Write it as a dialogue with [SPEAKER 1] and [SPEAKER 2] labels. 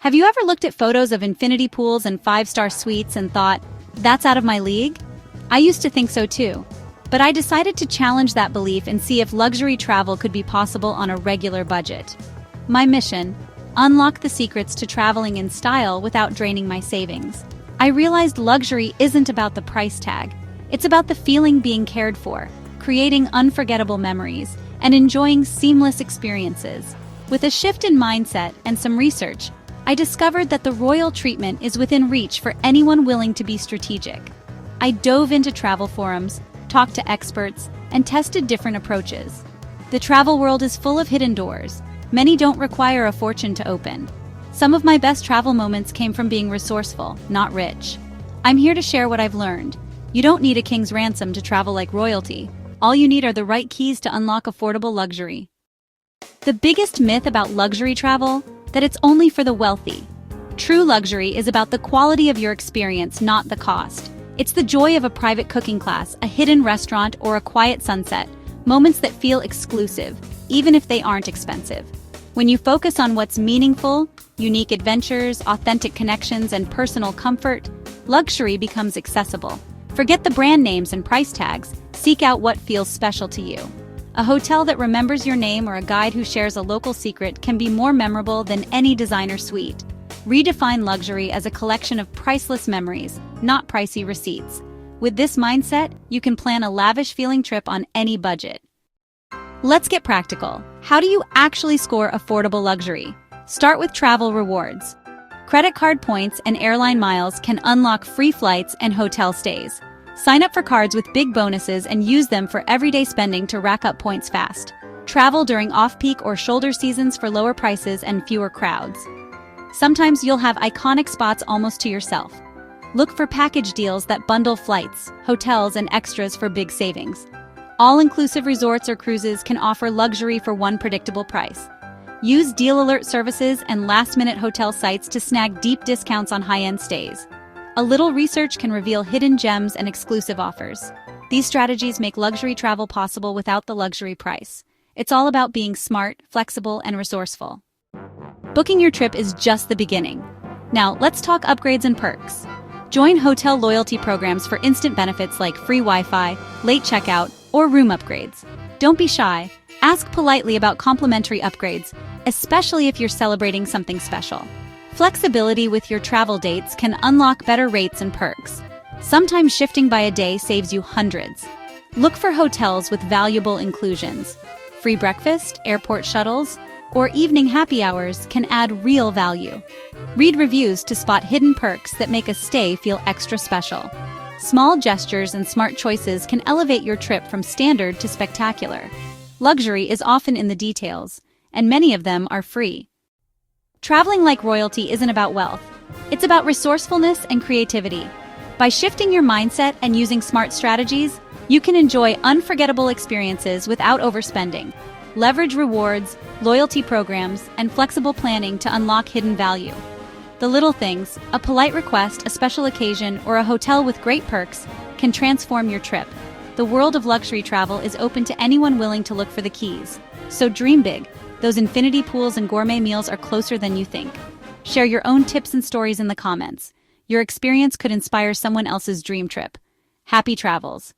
[SPEAKER 1] Have you ever looked at photos of infinity pools and five-star suites and thought, that's out of my league? I used to think so too. But I decided to challenge that belief and see if luxury travel could be possible on a regular budget. My mission: unlock the secrets to traveling in style without draining my savings. I realized luxury isn't about the price tag. It's about the feeling being cared for, creating unforgettable memories, and enjoying seamless experiences. With a shift in mindset and some research, I discovered that the royal treatment is within reach for anyone willing to be strategic. I dove into travel forums, talked to experts, and tested different approaches. The travel world is full of hidden doors. Many don't require a fortune to open. Some of my best travel moments came from being resourceful, not rich. I'm here to share what I've learned. You don't need a king's ransom to travel like royalty. All you need are the right keys to unlock affordable luxury. The biggest myth about luxury travel: that it's only for the wealthy. True luxury is about the quality of your experience, not the cost. It's the joy of a private cooking class, a hidden restaurant, or a quiet sunset, moments that feel exclusive, even if they aren't expensive. When you focus on what's meaningful, unique adventures, authentic connections, and personal comfort, luxury becomes accessible. Forget the brand names and price tags. Seek out what feels special to you. A hotel that remembers your name or a guide who shares a local secret can be more memorable than any designer suite. Redefine luxury as a collection of priceless memories, not pricey receipts. With this mindset, you can plan a lavish-feeling trip on any budget. Let's get practical. How do you actually score affordable luxury? Start with travel rewards. Credit card points and airline miles can unlock free flights and hotel stays. Sign up for cards with big bonuses and use them for everyday spending to rack up points fast. Travel during off-peak or shoulder seasons for lower prices and fewer crowds. Sometimes you'll have iconic spots almost to yourself. Look for package deals that bundle flights, hotels, and extras for big savings. All-inclusive resorts or cruises can offer luxury for one predictable price. Use deal alert services and last-minute hotel sites to snag deep discounts on high-end stays. A little research can reveal hidden gems and exclusive offers. These strategies make luxury travel possible without the luxury price. It's all about being smart, flexible, and resourceful. Booking your trip is just the beginning. Now, let's talk upgrades and perks. Join hotel loyalty programs for instant benefits like free Wi-Fi, late checkout, or room upgrades. Don't be shy. Ask politely about complimentary upgrades, especially if you're celebrating something special. Flexibility with your travel dates can unlock better rates and perks. Sometimes shifting by a day saves you hundreds. Look for hotels with valuable inclusions. Free breakfast, airport shuttles, or evening happy hours can add real value. Read reviews to spot hidden perks that make a stay feel extra special. Small gestures and smart choices can elevate your trip from standard to spectacular. Luxury is often in the details, and many of them are free. Traveling like royalty isn't about wealth. It's about resourcefulness and creativity. By shifting your mindset and using smart strategies, you can enjoy unforgettable experiences without overspending. Leverage rewards, loyalty programs, and flexible planning to unlock hidden value. The little things, a polite request, a special occasion, or a hotel with great perks, can transform your trip. The world of luxury travel is open to anyone willing to look for the keys. So dream big. Those infinity pools and gourmet meals are closer than you think. Share your own tips and stories in the comments. Your experience could inspire someone else's dream trip. Happy travels!